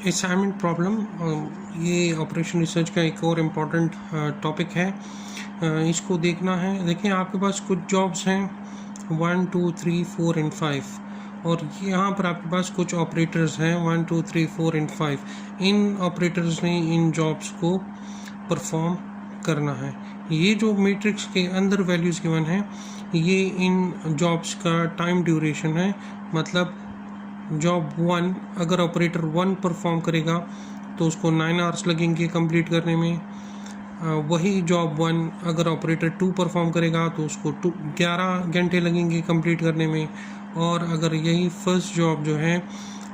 Assignment problem ये operation research का एक और इम्पॉर्टेंट टॉपिक है। इसको देखना है। देखिए आपके पास कुछ जॉब्स हैं 1 2 3 4 एंड 5 और यहाँ पर आपके पास कुछ ऑपरेटर्स हैं 1 2 3 4 एंड 5। इन ऑपरेटर्स ने इन जॉब्स को परफॉर्म करना है। ये जो मैट्रिक्स के अंदर वैल्यूज़ गिवन है ये इन जॉब्स का टाइम ड्यूरेशन है। मतलब जॉब 1 अगर ऑपरेटर 1 परफॉर्म करेगा तो उसको 9 आवर्स लगेंगे कंप्लीट करने में। वही जॉब 1 अगर ऑपरेटर 2 परफॉर्म करेगा तो उसको 11 घंटे लगेंगे कंप्लीट करने में। और अगर यही फर्स्ट जॉब जो है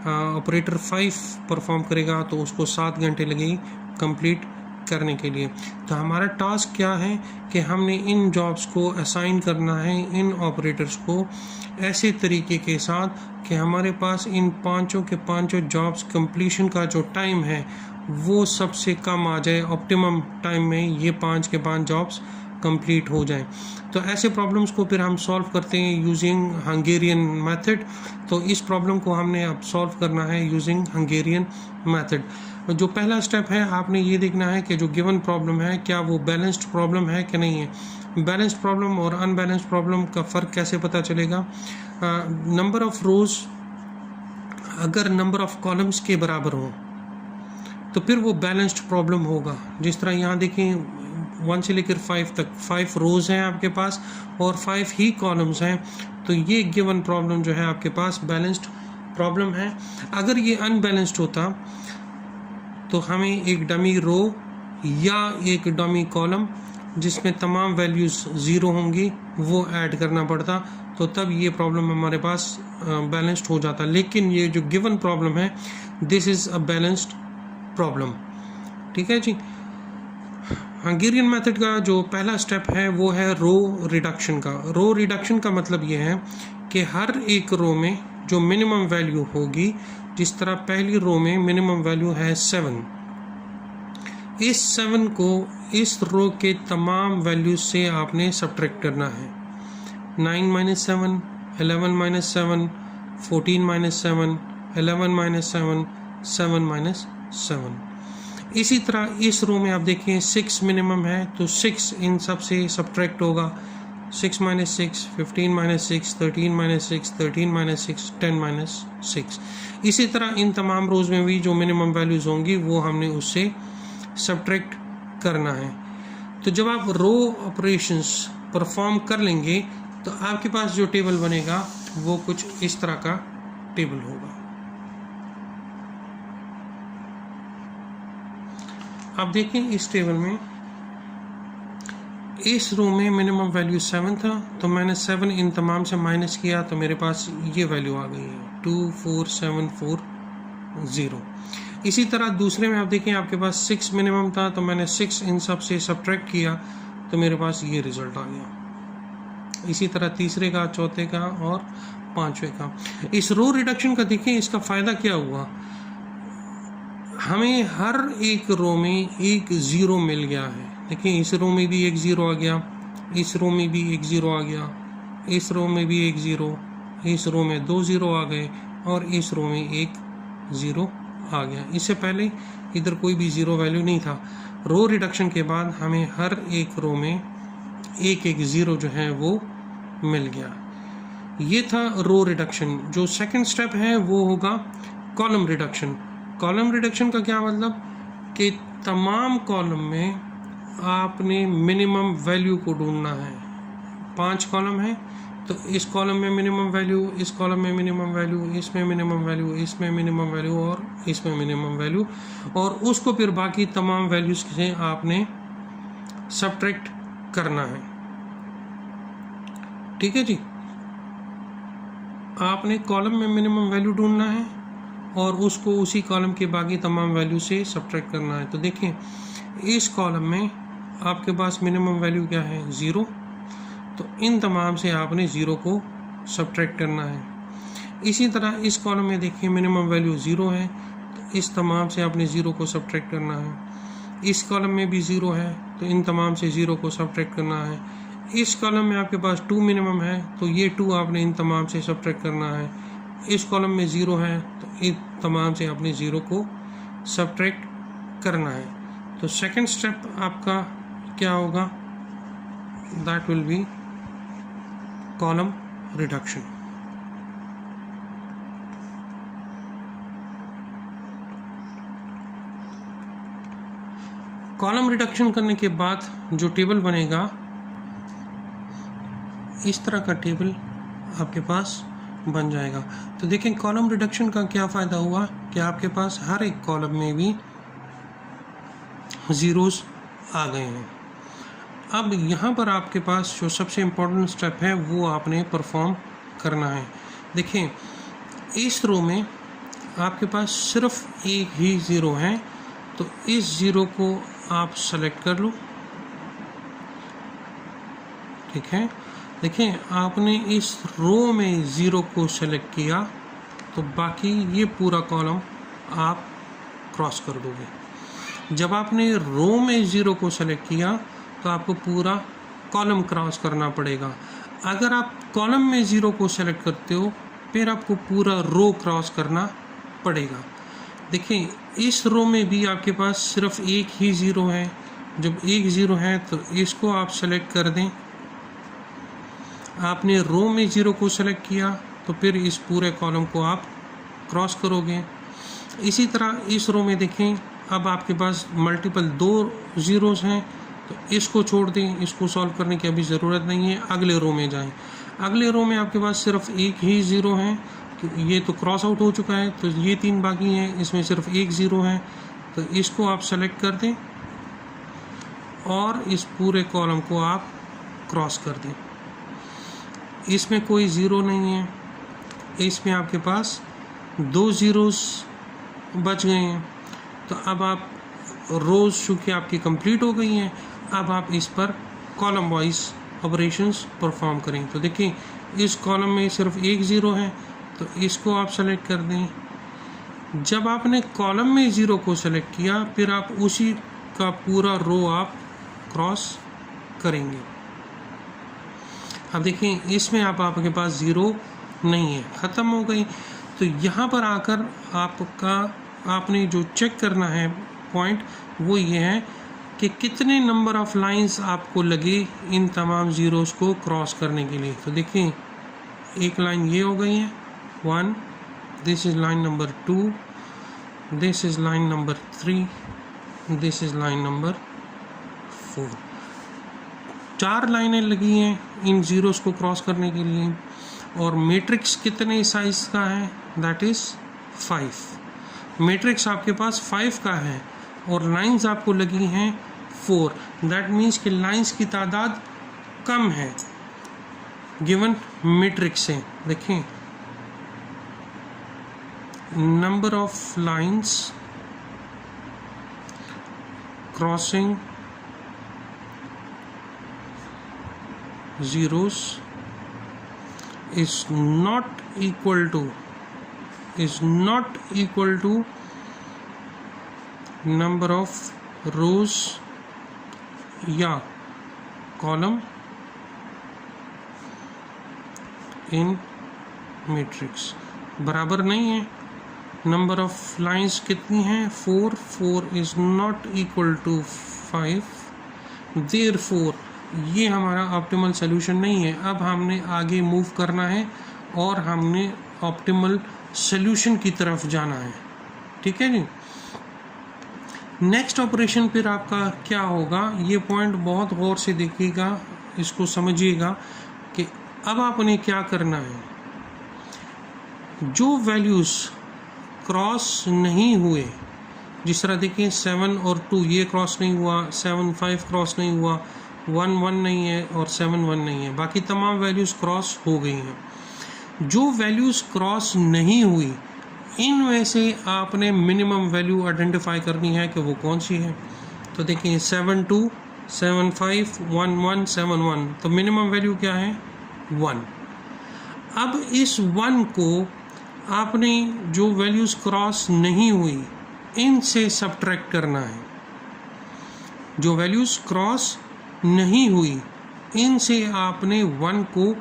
ऑपरेटर 5 परफॉर्म करेगा तो उसको 7 घंटे लगेगी कंप्लीट करने के लिए। तो हमारा टास्क क्या है कि हमने इन जॉब्स को असाइन करना है इन ऑपरेटर्स को ऐसे तरीके के साथ कि हमारे पास इन पांचों के पांचों जॉब्स कंप्लीशन का जो टाइम है वो सबसे कम आ जाए। ऑप्टिमम टाइम में ये 5 के 5 जॉब्स कंप्लीट हो जाएं। तो ऐसे प्रॉब्लम्स को फिर हम सॉल्व करते हैं यूजिंग हंगेरियन मेथड। तो इस प्रॉब्लम को हमने अब सॉल्व करना है यूजिंग हंगेरियन मेथड। जो पहला स्टेप है आपने ये देखना है कि जो गिवन प्रॉब्लम है क्या वो बैलेंस्ड प्रॉब्लम है कि नहीं है। बैलेंस्ड प्रॉब्लम और अनबैलेंस्ड प्रॉब्लम का फ़र्क कैसे पता चलेगा। नंबर ऑफ रोज अगर नंबर ऑफ कॉलम्स के बराबर हो तो फिर वो बैलेंस्ड प्रॉब्लम होगा। जिस तरह यहाँ देखें 1 से लेकर 5 तक 5 रोज हैं आपके पास और 5 ही कॉलम्स हैं। तो ये गिवन प्रॉब्लम जो है आपके पास बैलेंस्ड प्रॉब्लम है। अगर ये अनबैलेंस्ड होता तो हमें एक डमी रो या एक डमी कॉलम जिसमें तमाम वैल्यूज़ 0 होंगी वो ऐड करना पड़ता, तो तब ये प्रॉब्लम हमारे पास बैलेंस्ड हो जाता। लेकिन ये जो गिवन प्रॉब्लम है this is a balanced problem. ठीक है जी। हंगेरियन मेथड का जो पहला स्टेप है वो है रो रिडक्शन का। रो रिडक्शन का मतलब ये है कि हर एक रो में जो मिनिमम वैल्यू होगी, जिस तरह पहली रो में मिनिमम वैल्यू है 7, इस 7 को इस रो के तमाम वैल्यूज से आपने सब्ट्रैक्ट करना है। 9 - 7, 11 - 7, 14 - 7, 11 - 7, 7 - 7। इसी तरह इस रो में आप देखिए 6 मिनिमम है तो 6 इन सब से सब्ट्रैक्ट होगा। 6 - 6, 15 - 6, 13 - 6, 13 - 6, 10 - 6। इसी तरह इन तमाम रोज में भी जो मिनिमम वैल्यूज होंगी वो हमने उससे सब्ट्रैक्ट करना है। तो जब आप रो ऑपरेशंस परफॉर्म कर लेंगे तो आपके पास जो टेबल बनेगा वो कुछ इस तरह का टेबल होगा। आप देखें इस टेबल में इस रो में मिनिमम वैल्यू 7 था तो मैंने 7 इन तमाम से माइनस किया तो मेरे पास ये वैल्यू आ गई है 24740। इसी तरह दूसरे में आप देखें आपके पास 6 मिनिमम था तो मैंने 6 इन सब से सब्ट्रैक्ट किया तो मेरे पास ये रिजल्ट आ गया। इसी तरह तीसरे का, चौथे का और पांचवें का। इस रो रिडक्शन का देखें इसका फ़ायदा क्या हुआ। हमें हर एक रो में एक 0 मिल गया है। देखिए इस रो में भी एक 0 आ गया, इस रो में भी एक 0 आ गया, इस रो में भी एक 0, इस रो में 2 0 आ गए और इस रो में एक 0 आ गया। इससे पहले इधर कोई भी 0 वैल्यू नहीं था। रो रिडक्शन के बाद हमें हर एक रो में एक 0 जो है वो मिल गया। ये था रो रिडक्शन। जो सेकंड स्टेप है वो होगा कॉलम रिडक्शन। कॉलम रिडक्शन का क्या मतलब कि तमाम कॉलम में आपने मिनिमम वैल्यू को ढूंढना है। 5 कॉलम है तो इस कॉलम में मिनिमम वैल्यू, इस कॉलम में मिनिमम वैल्यू, इसमें मिनिमम वैल्यू, इसमें मिनिमम वैल्यू और इसमें मिनिमम वैल्यू, और उसको फिर बाकी तमाम वैल्यूज से आपने सब्ट्रैक्ट करना है। ठीक है जी। आपने कॉलम में मिनिमम वैल्यू ढूंढना है और उसको उसी कॉलम के बाकी तमाम वैल्यू से सब्ट्रैक्ट करना है। तो देखें इस कॉलम में आपके पास मिनिमम वैल्यू क्या है 0, तो इन तमाम से आपने 0 को सब्ट्रैक्ट करना है। इसी तरह इस कॉलम में देखिए मिनिमम वैल्यू 0 है तो इस तमाम से आपने 0 को सब्ट्रैक्ट करना है। इस कॉलम में भी 0 है तो इन तमाम से 0 को सब्ट्रैक्ट करना है। इस कॉलम में आपके पास 2 मिनिमम है तो ये 2 आपने इन तमाम से सब्ट्रैक्ट करना है। इस कॉलम में 0 है तो इन तमाम से आपने 0 को सब्ट्रैक्ट करना है। तो सेकंड स्टेप आपका क्या होगा, that will be column reduction. Column reduction करने के बाद जो टेबल बनेगा, इस तरह का टेबल आपके पास बन जाएगा। तो देखें कॉलम रिडक्शन का क्या फ़ायदा हुआ कि आपके पास हर एक कॉलम में भी ज़ीरोस आ गए हैं। अब यहाँ पर आपके पास जो सबसे इम्पोर्टेंट स्टेप है वो आपने परफॉर्म करना है। देखें इस रो में आपके पास सिर्फ एक ही ज़ीरो है, तो इस ज़ीरो को आप सेलेक्ट कर लो। ठीक है, देखें आपने इस रो में ज़ीरो को सेलेक्ट किया तो बाकी ये पूरा कॉलम आप क्रॉस कर दोगे। जब आपने रो में ज़ीरो को सेलेक्ट किया तो आपको पूरा कॉलम क्रॉस करना पड़ेगा। अगर आप कॉलम में ज़ीरो को सेलेक्ट करते हो फिर आपको पूरा रो क्रॉस करना पड़ेगा। देखिए इस रो में भी आपके पास सिर्फ एक ही ज़ीरो है। जब एक ज़ीरो है तो इसको आप सेलेक्ट कर दें। आपने रो में ज़ीरो को सेलेक्ट किया तो फिर इस पूरे कॉलम को आप क्रॉस करोगे। इसी तरह इस रो में देखें, अब आपके पास मल्टीपल दो ज़ीरोज़ हैं, तो इसको छोड़ दें, इसको सॉल्व करने की अभी ज़रूरत नहीं है। अगले रो में जाएं। अगले रो में आपके पास सिर्फ एक ही ज़ीरो है, ये तो क्रॉस आउट हो चुका है, तो ये तीन बाकी हैं, इसमें सिर्फ एक ज़ीरो है, तो इसको आप सेलेक्ट कर दें और इस पूरे कॉलम को आप क्रॉस कर दें। इसमें कोई ज़ीरो नहीं है, इसमें आपके पास दो ज़ीरोस बच गए हैं। तो अब आप रोज़ चूँकि आपकी कंप्लीट हो गई हैं, अब आप इस पर कॉलम वाइज ऑपरेशंस परफॉर्म करें। तो देखिए इस कॉलम में सिर्फ एक ज़ीरो है, तो इसको आप सेलेक्ट कर दें। जब आपने कॉलम में ज़ीरो को सेलेक्ट किया फिर आप उसी का पूरा रो आप क्रॉस करेंगे। अब देखें इसमें आपके पास ज़ीरो नहीं है, ख़त्म हो गई। तो यहाँ पर आकर आपने जो चेक करना है पॉइंट वो ये है कि कितने नंबर ऑफ़ लाइंस आपको लगे इन तमाम ज़ीरोज़ को क्रॉस करने के लिए। तो देखिए एक लाइन ये हो गई है 1, this is line number 2, this is line number 3, this is line number 4। 4 लाइनें लगी हैं इन ज़ीरोज़ को क्रॉस करने के लिए। और मैट्रिक्स कितने साइज़ का है, दैट इज़ 5। मैट्रिक्स आपके पास 5 का है और लाइंस आपको लगी हैं 4। दैट मीन्स कि लाइंस की तादाद कम है गिवन मैट्रिक्स से। देखें number of lines crossing zeros is not equal to number of rows या column in matrix। बराबर नहीं है। नंबर ऑफ लाइंस कितनी हैं, 4। 4 is not equal to 5, therefore ये हमारा ऑप्टिमल सोल्यूशन नहीं है। अब हमने आगे मूव करना है और हमने ऑप्टिमल सोल्यूशन की तरफ जाना है। ठीक है जी। नेक्स्ट ऑपरेशन फिर आपका क्या होगा, ये पॉइंट बहुत गौर से देखिएगा, इसको समझिएगा कि अब आपने क्या करना है। जो वैल्यूज़ क्रॉस नहीं हुए, जिस तरह देखिए 7 और 2 ये क्रॉस नहीं हुआ, 7 5 क्रॉस नहीं हुआ, 1 1 नहीं है और 7 1 नहीं है, बाकी तमाम वैल्यूज़ क्रॉस हो गई हैं। जो वैल्यूज़ क्रॉस नहीं हुई इनमें से आपने मिनिमम वैल्यू आइडेंटिफाई करनी है कि वो कौन सी है। तो देखिए 7 2 7 5 1 1 7 1, तो मिनिमम वैल्यू क्या है 1। अब इस 1 को आपने जो वैल्यूज़ क्रॉस नहीं हुई इनसे सब्ट्रैक्ट करना है। जो वैल्यूज़ क्रॉस नहीं हुई इनसे आपने 1 को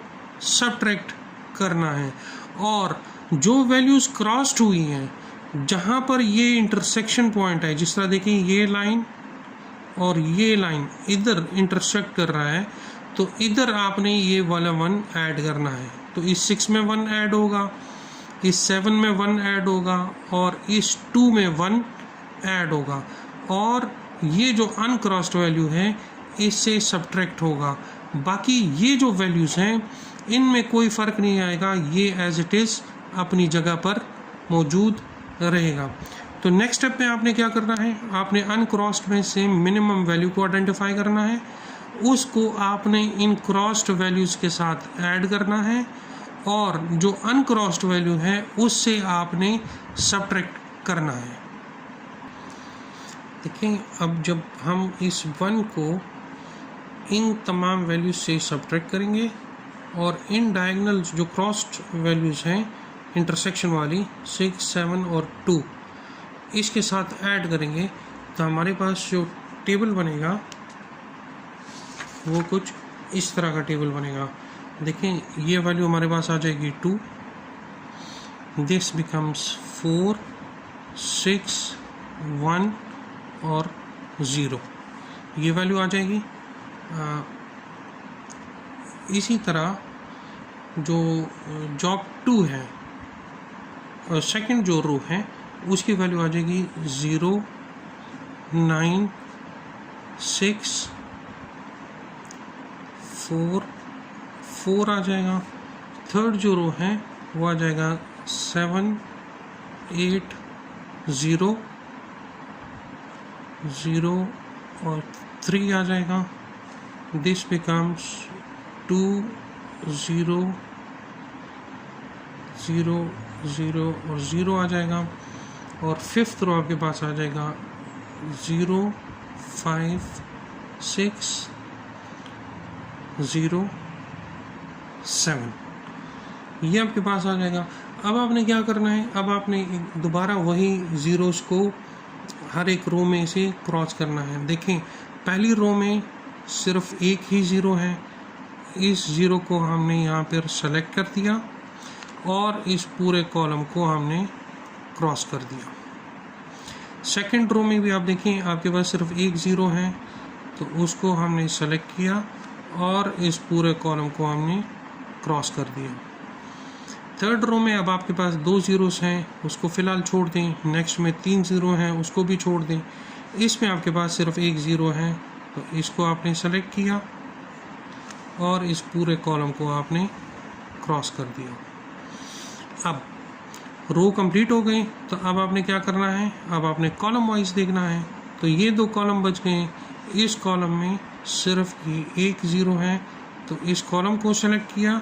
सब्ट्रैक्ट करना है, और जो वैल्यूज़ क्रॉस्ड हुई हैं जहाँ पर ये इंटरसेक्शन पॉइंट है, जिस तरह देखिए ये लाइन और ये लाइन इधर इंटरसेक्ट कर रहा है, तो इधर आपने ये वाला 1 ऐड करना है। तो इस 6 में 1 ऐड होगा, इस 7 में 1 ऐड होगा और इस 2 में 1 ऐड होगा, और ये जो अनक्रॉस्ड वैल्यू है इससे सब्ट्रैक्ट होगा। बाकी ये जो वैल्यूज़ हैं इनमें कोई फ़र्क नहीं आएगा, ये एज इट इज़ अपनी जगह पर मौजूद रहेगा। तो नेक्स्ट स्टेप में आपने क्या करना है, आपने अनक्रॉस्ड में से मिनिमम वैल्यू को आइडेंटिफाई करना है, उसको आपने इन क्रॉस्ड वैल्यूज़ के साथ ऐड करना है, और जो अनक्रॉस्ड वैल्यू है उससे आपने सब्ट्रैक्ट करना है। देखिए अब जब हम इस 1 को इन तमाम वैल्यूज से सब्ट्रैक्ट करेंगे और इन डायगोनल्स जो क्रॉस्ड वैल्यूज़ हैं इंटरसेक्शन वाली 6, 7 और 2 इसके साथ ऐड करेंगे, तो हमारे पास जो टेबल बनेगा वो कुछ इस तरह का टेबल बनेगा। देखें ये वैल्यू हमारे पास आ जाएगी 2, दिस बिकम्स 4, 6, 1 और 0, ये वैल्यू आ जाएगी। इसी तरह जो जॉब 2 है, सेकंड जो रो है उसकी वैल्यू आ जाएगी 0, 9, 6, 4 आ जाएगा। थर्ड जो रो है वो आ जाएगा 7, 8, 0, 0 और 3 आ जाएगा। दिस बिकम्स 2, 0, 0, 0 और 0 आ जाएगा। और फिफ्थ रो आपके पास आ जाएगा 0, 5, 6, 0, 7, ये आपके पास आ जाएगा। अब आपने क्या करना है, अब आपने दोबारा वही ज़ीरोज़ को हर एक रो में से क्रॉस करना है। देखें पहली रो में सिर्फ एक ही ज़ीरो है, इस ज़ीरो को हमने यहाँ पर सेलेक्ट कर दिया और इस पूरे कॉलम को हमने क्रॉस कर दिया। सेकंड रो में भी आप देखें आपके पास सिर्फ एक ज़ीरो है, तो उसको हमने सेलेक्ट किया और इस पूरे कॉलम को हमने क्रॉस कर दिया। थर्ड रो में अब आपके पास 2 ज़ीरोस हैं, उसको फ़िलहाल छोड़ दें। नेक्स्ट में 3 ज़ीरो हैं, उसको भी छोड़ दें। इसमें आपके पास सिर्फ एक ज़ीरो है, तो इसको आपने सेलेक्ट किया और इस पूरे कॉलम को आपने क्रॉस कर दिया। अब रो कंप्लीट हो गई, तो अब आपने क्या करना है, अब आपने कॉलम वाइज देखना है। तो ये 2 कॉलम बच गए, इस कॉलम में सिर्फ ये एक ज़ीरो है, तो इस कॉलम को सेलेक्ट किया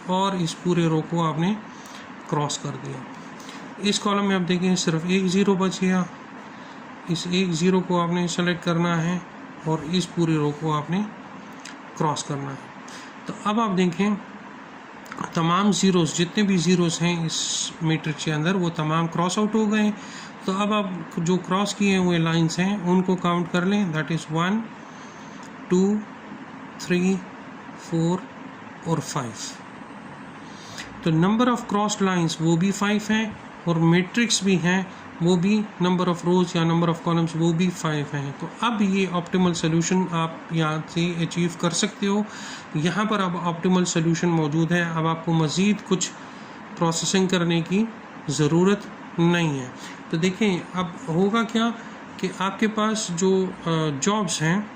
और इस पूरे रो को आपने क्रॉस कर दिया। इस कॉलम में आप देखें सिर्फ एक ज़ीरो बच गया, इस एक ज़ीरो को आपने सेलेक्ट करना है और इस पूरे रो को आपने क्रॉस करना है। तो अब आप देखें तमाम ज़ीरोस, जितने भी ज़ीरोस हैं इस मैट्रिक्स के अंदर, वो तमाम क्रॉस आउट हो गए। तो अब आप जो क्रॉस किए हुए लाइंस हैं उनको काउंट कर लें, दैट इज़ 1, 2, 3, 4 और 5। तो नंबर ऑफ़ क्रॉस्ड लाइंस वो भी 5 हैं और मैट्रिक्स भी हैं, वो भी नंबर ऑफ़ रोज़ या नंबर ऑफ़ कॉलम्स वो भी 5 हैं। तो अब ये ऑप्टिमल सोल्यूशन आप यहाँ से अचीव कर सकते हो। यहाँ पर अब ऑप्टिमल सोल्यूशन मौजूद है, अब आपको मज़ीद कुछ प्रोसेसिंग करने की ज़रूरत नहीं है। तो देखें अब होगा क्या कि आपके पास जो जॉब्स हैं,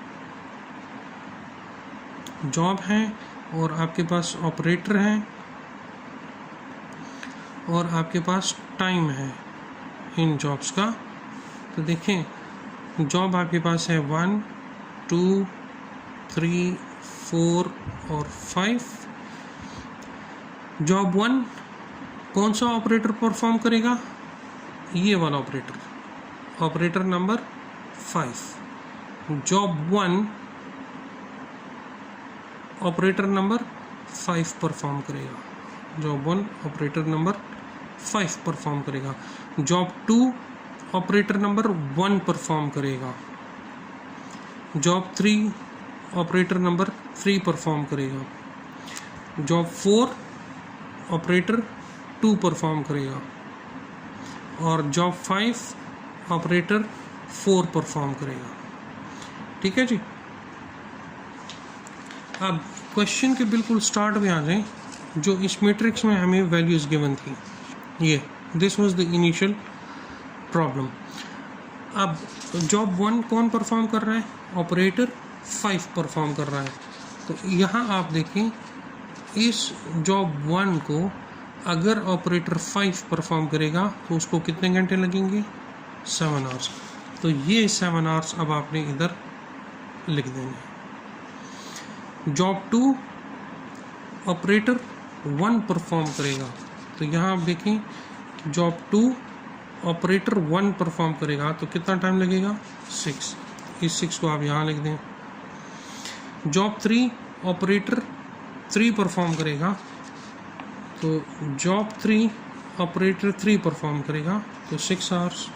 जॉब हैं और आपके पास ऑपरेटर हैं और आपके पास टाइम है इन जॉब्स का। तो देखें जॉब आपके पास है 1, 2, 3, 4 और 5। जॉब 1 कौन सा ऑपरेटर परफॉर्म करेगा, ये वाला operator, operator number 5। Job 1 operator number 5 perform करेगा, जॉब 1 ऑपरेटर नंबर 5 परफॉर्म करेगा। जॉब 2 ऑपरेटर नंबर 1 परफॉर्म करेगा। जॉब 3 ऑपरेटर नंबर 3 परफॉर्म करेगा। जॉब 4 ऑपरेटर 2 परफॉर्म करेगा। और जॉब 5 ऑपरेटर 4 परफॉर्म करेगा। ठीक है जी। अब क्वेश्चन के बिल्कुल स्टार्ट में आ जाएं, जो इस मैट्रिक्स में हमें वैल्यूज़ गिवन थी, ये this was the initial problem. अब जॉब 1 कौन परफॉर्म कर रहा है? ऑपरेटर 5 परफॉर्म कर रहा है। तो यहाँ आप देखें, इस जॉब 1 को अगर ऑपरेटर 5 परफॉर्म करेगा तो उसको कितने घंटे लगेंगे? 7 आवर्स। तो ये 7 आवर्स अब आपने इधर लिख देंगे। जॉब 2 ऑपरेटर 1 परफॉर्म करेगा, तो यहाँ आप देखें जॉब 2 ऑपरेटर 1 परफॉर्म करेगा तो कितना टाइम लगेगा? 6। इस 6 को आप यहाँ लिख दें। जॉब 3 ऑपरेटर 3 परफॉर्म करेगा, तो जॉब 3 ऑपरेटर 3 परफॉर्म करेगा तो 6 आवर्स।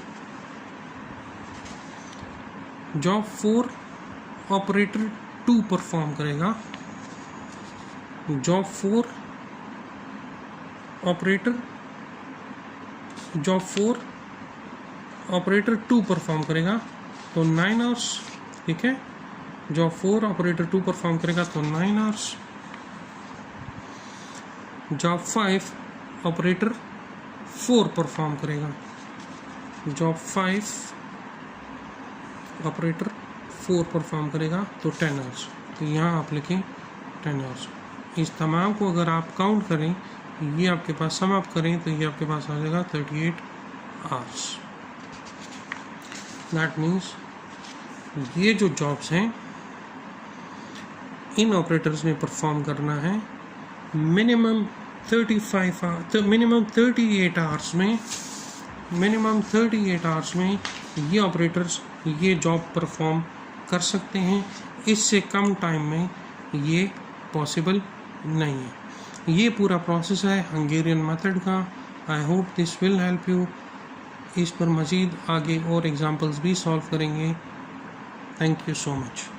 जॉब 4 ऑपरेटर 2 परफॉर्म करेगा, जॉब 4 ऑपरेटर 2 परफॉर्म करेगा तो 9 आवर्स। ठीक है, जॉब 4 ऑपरेटर 2 परफॉर्म करेगा तो 9 आवर्स। जॉब 5 ऑपरेटर 4 परफॉर्म करेगा, जॉब 5 ऑपरेटर 4 परफॉर्म करेगा तो 10 आवर्स। तो यहाँ आप लिखें 10 आवर्स। इस तमाम को अगर आप काउंट करें, ये आपके पास सम अप करें तो ये आपके पास आ जाएगा 38 आवर्स। दैट मीन्स ये जो जॉब्स हैं इन ऑपरेटर्स ने परफॉर्म करना है मिनिमम 38 आवर्स में ये ऑपरेटर्स ये जॉब परफॉर्म कर सकते हैं। इससे कम टाइम में ये पॉसिबल नहीं है। ये पूरा प्रोसेस है हंगेरियन मेथड का। I hope this will help you. इस पर मज़ीद आगे और एग्जांपल्स भी सॉल्व करेंगे। Thank you so much.